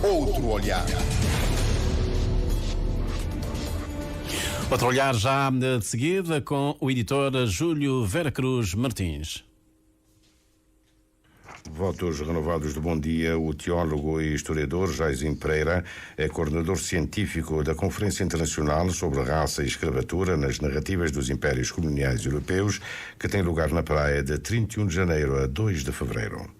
Outro olhar. Outro olhar já de seguida com o editor Júlio Vera Cruz Martins. Votos renovados de bom dia. O teólogo e historiador Jairzinho Pereira é coordenador científico da Conferência Internacional sobre Raça e Escravatura nas Narrativas dos Impérios Coloniais Europeus, que tem lugar na Praia de 31 de janeiro a 2 de fevereiro.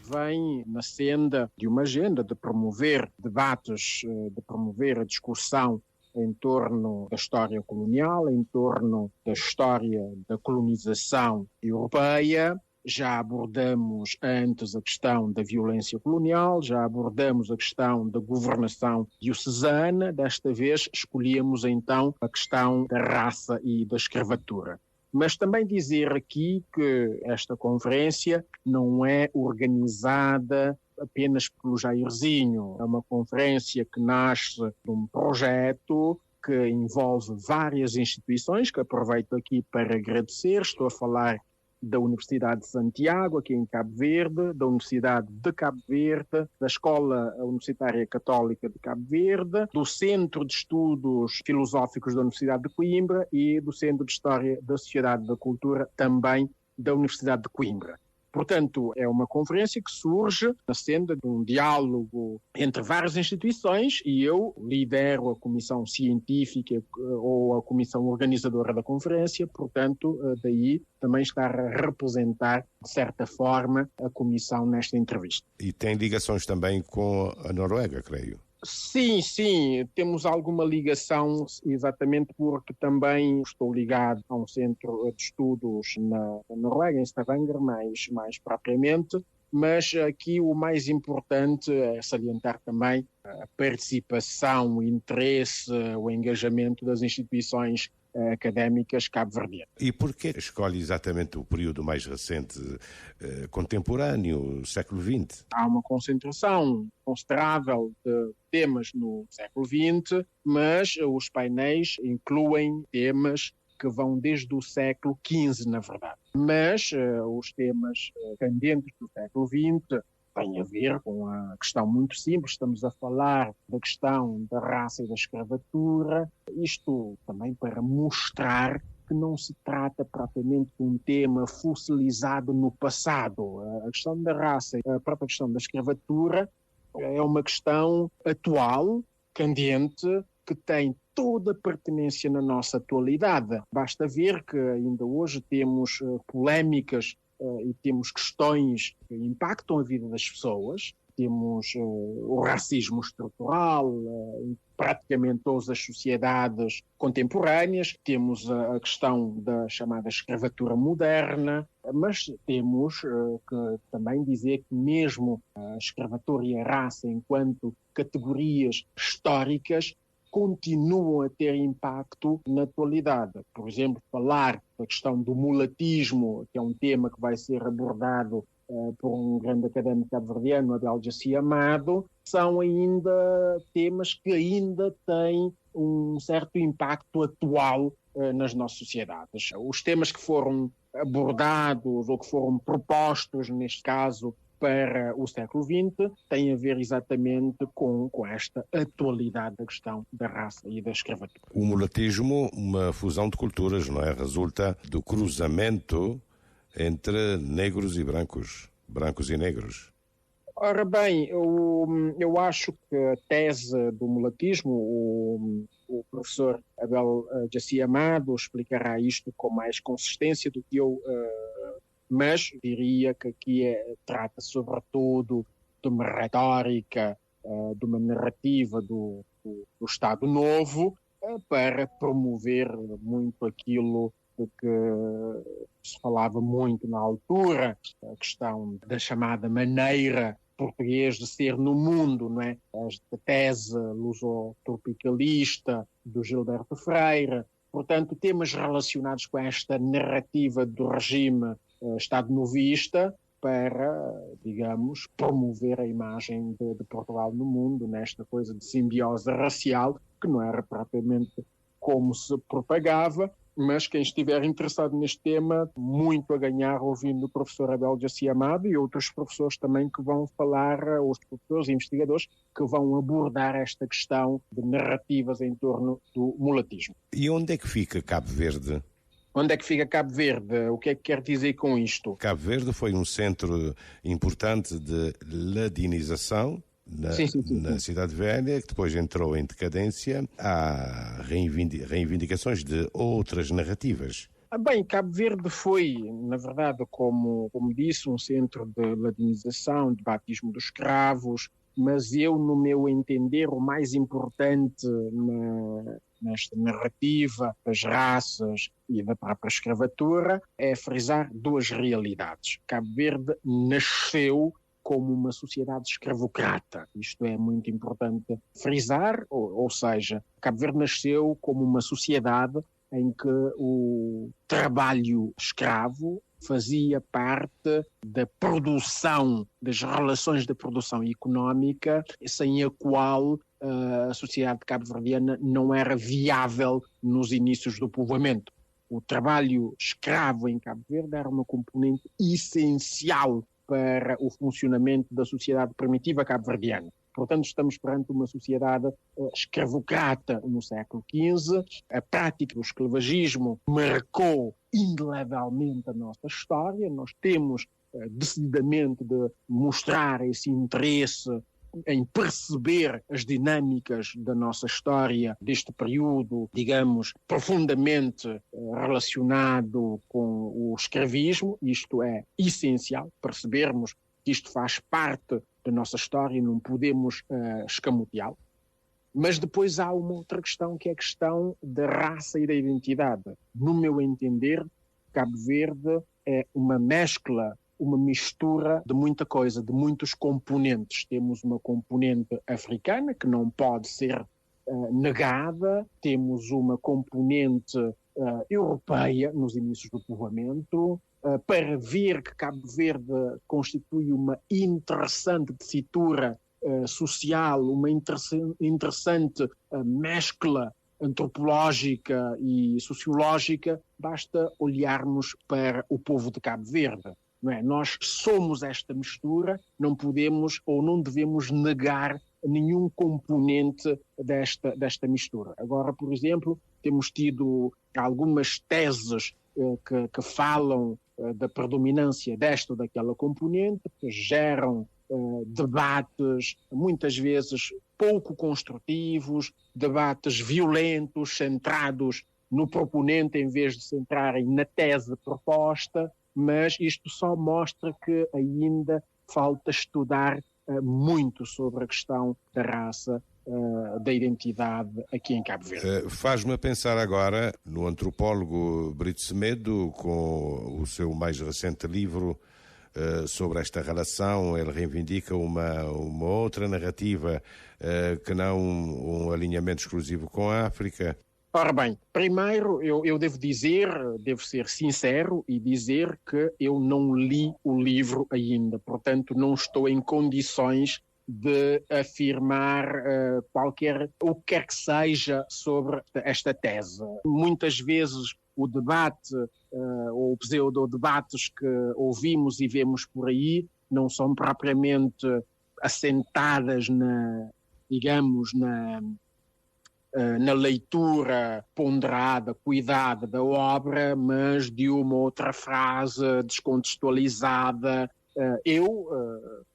Vem na senda de uma agenda de promover debates, de promover a discussão em torno da história colonial, em torno da história da colonização europeia. Já abordamos antes a questão da violência colonial, já abordamos a questão da governação diocesana. Desta vez escolhemos então a questão da raça e da escravatura. Mas também dizer aqui que esta conferência não é organizada apenas pelo Jairzinho. É uma conferência que nasce de um projeto que envolve várias instituições, que aproveito aqui para agradecer. Estou a falar da Universidade de Santiago, aqui em Cabo Verde, da Universidade de Cabo Verde, da Escola Universitária Católica de Cabo Verde, do Centro de Estudos Filosóficos da Universidade de Coimbra e do Centro de História da Sociedade e da Cultura, também da Universidade de Coimbra. Portanto, é uma conferência que surge na senda de um diálogo entre várias instituições e eu lidero a comissão científica ou a comissão organizadora da conferência, portanto, daí também estar a representar, de certa forma, a comissão nesta entrevista. E tem ligações também com a Noruega, creio. Sim, temos alguma ligação, exatamente porque também estou ligado a um centro de estudos na Noruega, em Stavanger, mais propriamente, mas aqui o mais importante é salientar também a participação, o interesse, o engajamento das instituições académicas cabo-verdianas. E porquê escolhe exatamente o período mais recente, contemporâneo, século XX? Há uma concentração considerável de temas no século XX, mas os painéis incluem temas que vão desde o século XV, na verdade. Mas os temas candentes do século XX têm a ver com a questão muito simples. Estamos a falar da questão da raça e da escravatura. Isto também para mostrar que não se trata propriamente de um tema fossilizado no passado. A questão da raça e a própria questão da escravatura é uma questão atual, candente, que tem toda a pertinência na nossa atualidade. Basta ver que ainda hoje temos polémicas e temos questões que impactam a vida das pessoas. Temos o racismo estrutural em praticamente todas as sociedades contemporâneas. Temos a questão da chamada escravatura moderna, mas temos que também dizer que mesmo a escravatura e a raça enquanto categorias históricas continuam a ter impacto na atualidade. Por exemplo, falar da questão do mulatismo, que é um tema que vai ser abordado por um grande académico cabo-verdiano, Abel Jaci Amado, são ainda temas que ainda têm um certo impacto atual nas nossas sociedades. Os temas que foram abordados ou que foram propostos, neste caso, para o século XX, tem a ver exatamente com esta atualidade da questão da raça e da escravatura. O mulatismo, uma fusão de culturas, não é? Resulta do cruzamento entre negros e brancos, brancos e negros. Ora bem, eu acho que a tese do mulatismo, o professor Abel Jaci Amado explicará isto com mais consistência do que eu, mas diria que aqui trata sobretudo de uma retórica, de uma narrativa do Estado Novo para promover muito aquilo de que se falava muito na altura, a questão da chamada maneira português de ser no mundo, não é? Esta tese lusotropicalista do Gilberto Freire. Portanto, temas relacionados com esta narrativa do regime Estado novista para, digamos, promover a imagem de Portugal no mundo, nesta coisa de simbiose racial, que não era propriamente como se propagava, mas quem estiver interessado neste tema, muito a ganhar ouvindo o professor Abel Jaci Amado e outros professores também que vão falar, os professores e investigadores que vão abordar esta questão de narrativas em torno do mulatismo. E onde é que fica Cabo Verde? Onde é que fica Cabo Verde? O que é que quer dizer com isto? Cabo Verde foi um centro importante de ladinização na Cidade Velha, que depois entrou em decadência. Há reivindicações de outras narrativas. Bem, Cabo Verde foi, na verdade, como disse, um centro de ladinização, de batismo dos escravos, mas eu, no meu entender, o mais importante nesta narrativa das raças e da própria escravatura é frisar duas realidades. Cabo Verde nasceu como uma sociedade escravocrata. Isto é muito importante frisar, ou seja, Cabo Verde nasceu como uma sociedade em que o trabalho escravo fazia parte da produção, das relações de produção económica, sem a qual a sociedade cabo-verdiana não era viável nos inícios do povoamento. O trabalho escravo em Cabo Verde era uma componente essencial para o funcionamento da sociedade primitiva cabo-verdiana. Portanto, estamos perante uma sociedade escravocrata no século XV. A prática do esclavagismo marcou indelevelmente a nossa história. Nós temos decididamente de mostrar esse interesse em perceber as dinâmicas da nossa história deste período, digamos, profundamente relacionado com o escravismo. Isto é essencial, percebermos que isto faz parte da nossa história e não podemos escamoteá-lo. Mas depois há uma outra questão, que é a questão da raça e da identidade. No meu entender, Cabo Verde é uma mescla, uma mistura de muita coisa, de muitos componentes. Temos uma componente africana, que não pode ser negada, temos uma componente europeia nos inícios do povoamento, para ver que Cabo Verde constitui uma interessante tessitura social, uma interessante mescla antropológica e sociológica, basta olharmos para o povo de Cabo Verde. Não é? Nós somos esta mistura, não podemos ou não devemos negar nenhum componente desta mistura. Agora, por exemplo, temos tido algumas teses que falam da predominância desta ou daquela componente, que geram debates muitas vezes pouco construtivos, debates violentos, centrados no proponente em vez de centrarem na tese proposta, mas isto só mostra que ainda falta estudar muito sobre a questão da raça, da identidade aqui em Cabo Verde. Faz-me pensar agora no antropólogo Brito Semedo, com o seu mais recente livro sobre esta relação. Ele reivindica uma outra narrativa que não um alinhamento exclusivo com a África. Ora bem, primeiro eu devo ser sincero e dizer que eu não li o livro ainda, portanto não estou em condições de afirmar o que quer que seja sobre esta tese. Muitas vezes o debate ou pseudo-debates que ouvimos e vemos por aí não são propriamente assentadas na leitura ponderada, cuidada da obra, mas de uma outra frase descontextualizada.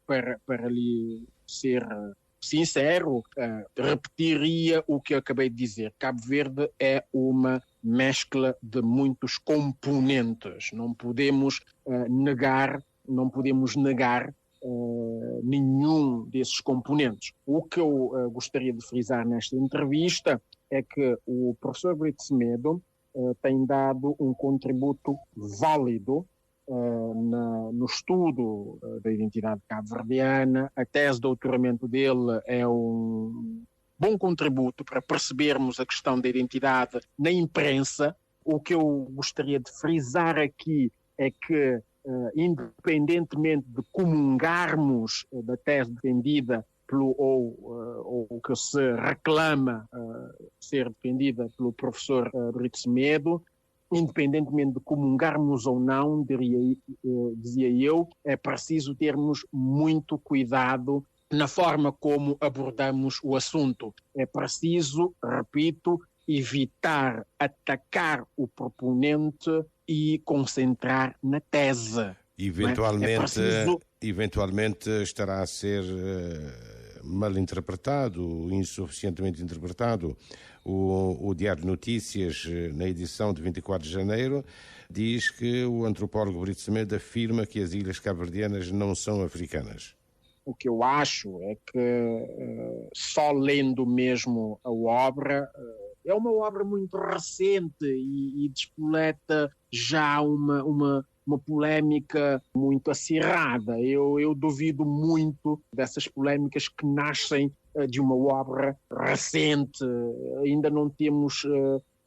Para lhe ser sincero, repetiria o que eu acabei de dizer. Cabo Verde é uma mescla de muitos componentes. Não podemos negar nenhum desses componentes. O que eu gostaria de frisar nesta entrevista é que o professor Brito Semedo tem dado um contributo válido no estudo da identidade cabo-verdiana. A tese de doutoramento dele é um bom contributo para percebermos a questão da identidade na imprensa. O que eu gostaria de frisar aqui é que, independentemente de comungarmos da tese defendida ou que se reclama ser defendida pelo professor Brito Semedo, independentemente de comungarmos ou não, dizia eu, é preciso termos muito cuidado na forma como abordamos o assunto. É preciso, repito, evitar atacar o proponente e concentrar na tese. Eventualmente estará a ser mal interpretado, insuficientemente interpretado. O Diário de Notícias, na edição de 24 de janeiro, diz que o antropólogo Brito Semedo afirma que as ilhas cabo-verdianas não são africanas. O que eu acho é que só lendo mesmo a obra, é uma obra muito recente e despoleta já uma polémica muito acirrada. Eu duvido muito dessas polémicas que nascem de uma obra recente. Ainda não temos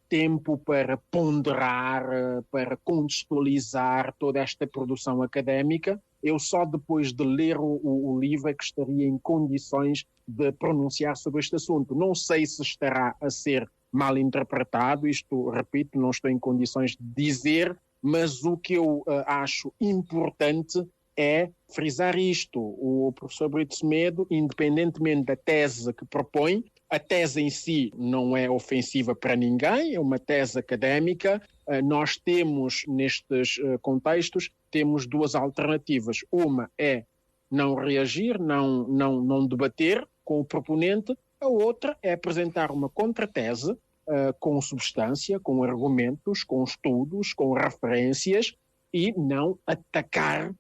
tempo para ponderar, para contextualizar toda esta produção académica. Eu só depois de ler o livro é que estaria em condições de pronunciar sobre este assunto. Não sei se estará a ser mal interpretado, isto, repito, não estou em condições de dizer, mas o que eu acho importante é frisar isto. O professor Brito Semedo, independentemente da tese que propõe, a tese em si não é ofensiva para ninguém, é uma tese académica. Nós temos, nestes contextos, temos duas alternativas. Uma é não reagir, não debater com o proponente. A outra é apresentar uma contratese com substância, com argumentos, com estudos, com referências e não atacar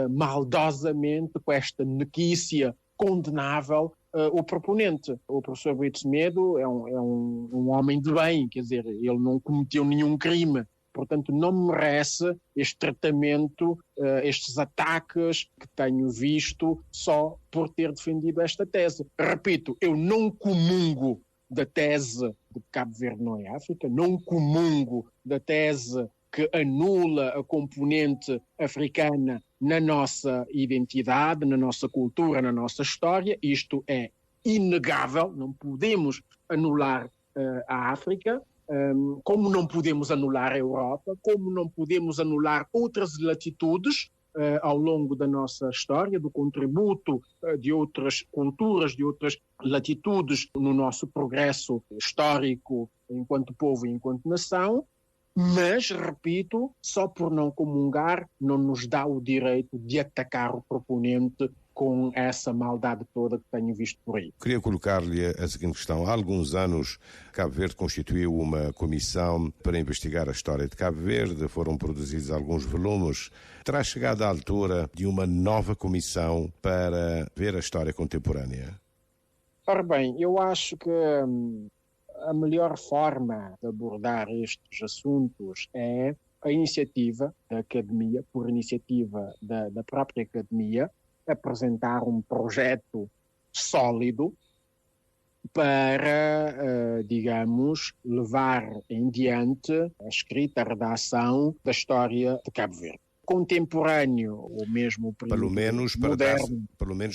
maldosamente com esta nequícia condenável o proponente. O professor Brito Semedo é um homem de bem, quer dizer, ele não cometeu nenhum crime, portanto não merece este tratamento, estes ataques que tenho visto só por ter defendido esta tese. Repito, eu não comungo da tese de Cabo Verde não é África, não comungo da tese que anula a componente africana na nossa identidade, na nossa cultura, na nossa história. Isto é inegável, não podemos anular a África, como não podemos anular a Europa, como não podemos anular outras latitudes ao longo da nossa história, do contributo de outras culturas, de outras latitudes no nosso progresso histórico enquanto povo e enquanto nação. Mas, repito, só por não comungar não nos dá o direito de atacar o proponente com essa maldade toda que tenho visto por aí. Queria colocar-lhe a seguinte questão. Há alguns anos, Cabo Verde constituiu uma comissão para investigar a história de Cabo Verde. Foram produzidos alguns volumes. Terá chegado a altura de uma nova comissão para ver a história contemporânea? Ora bem, eu acho que a melhor forma de abordar estes assuntos é a iniciativa da Academia, por iniciativa da própria Academia, apresentar um projeto sólido para, digamos, levar em diante a escrita, a redação da história de Cabo Verde. Contemporâneo, ou mesmo pelo menos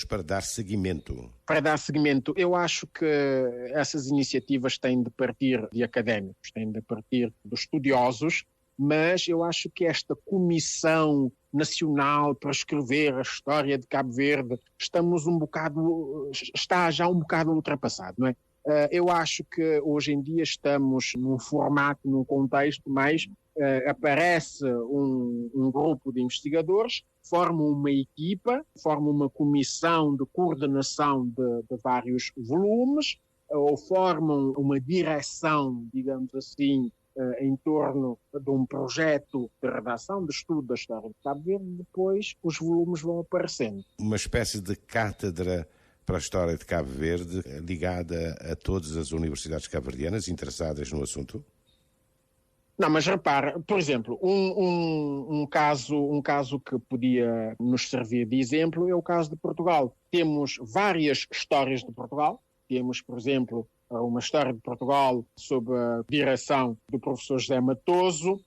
para dar seguimento. Para dar seguimento, eu acho que essas iniciativas têm de partir de académicos, têm de partir dos estudiosos, mas eu acho que esta comissão nacional para escrever a história de Cabo Verde está já um bocado ultrapassado, não é? Eu acho que hoje em dia estamos num formato, num contexto mais aparece um grupo de investigadores, formam uma equipa, formam uma comissão de coordenação de vários volumes, ou formam uma direção, digamos assim, em torno de um projeto de redação, de estudo da história de Cabo Verde. Depois os volumes vão aparecendo. Uma espécie de cátedra para a história de Cabo Verde, ligada a todas as universidades cabo-verdianas interessadas no assunto? Não, mas repara, por exemplo, um caso que podia nos servir de exemplo é o caso de Portugal. Temos várias histórias de Portugal. Temos, por exemplo, uma história de Portugal sob a direção do professor José Matoso.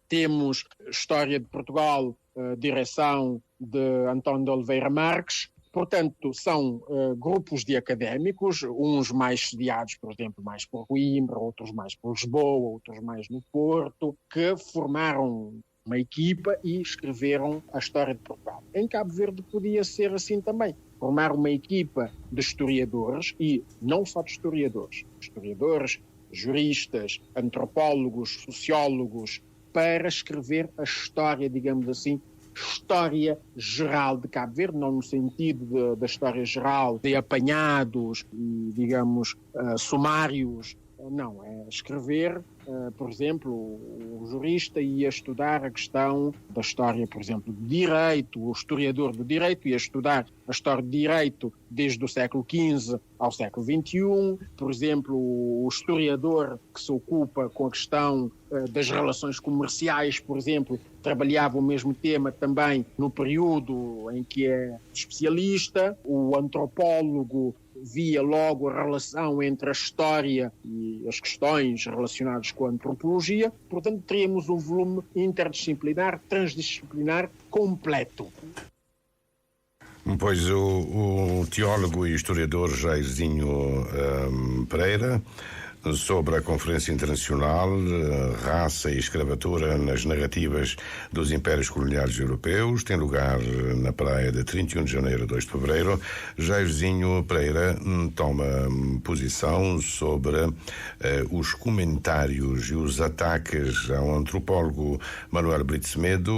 Temos história de Portugal, direção de António de Oliveira Marques. Portanto, são grupos de académicos, uns mais sediados, por exemplo, mais por Coimbra, outros mais por Lisboa, outros mais no Porto, que formaram uma equipa e escreveram a história de Portugal. Em Cabo Verde podia ser assim também. Formar uma equipa de historiadores, e não só de historiadores, juristas, antropólogos, sociólogos, para escrever a história, digamos assim, história geral de Cabo Verde, não no sentido da história geral de apanhados e, digamos, sumários. Não, é escrever, por exemplo, o jurista ia estudar a questão da história, por exemplo, do direito, o historiador do direito ia estudar a história do direito desde o século XV ao século XXI, por exemplo, o historiador que se ocupa com a questão das relações comerciais, por exemplo, trabalhava o mesmo tema também no período em que é especialista, o antropólogo via logo a relação entre a história e as questões relacionadas com a antropologia. Portanto, teríamos um volume interdisciplinar, transdisciplinar, completo. Pois o teólogo e historiador Jairzinho Pereira, sobre a Conferência Internacional Raça e Escravatura nas Narrativas dos Impérios Coloniais Europeus, tem lugar na praia de 31 de janeiro a 2 de fevereiro. Jairzinho Pereira toma posição sobre os comentários e os ataques ao antropólogo Manuel Brito Semedo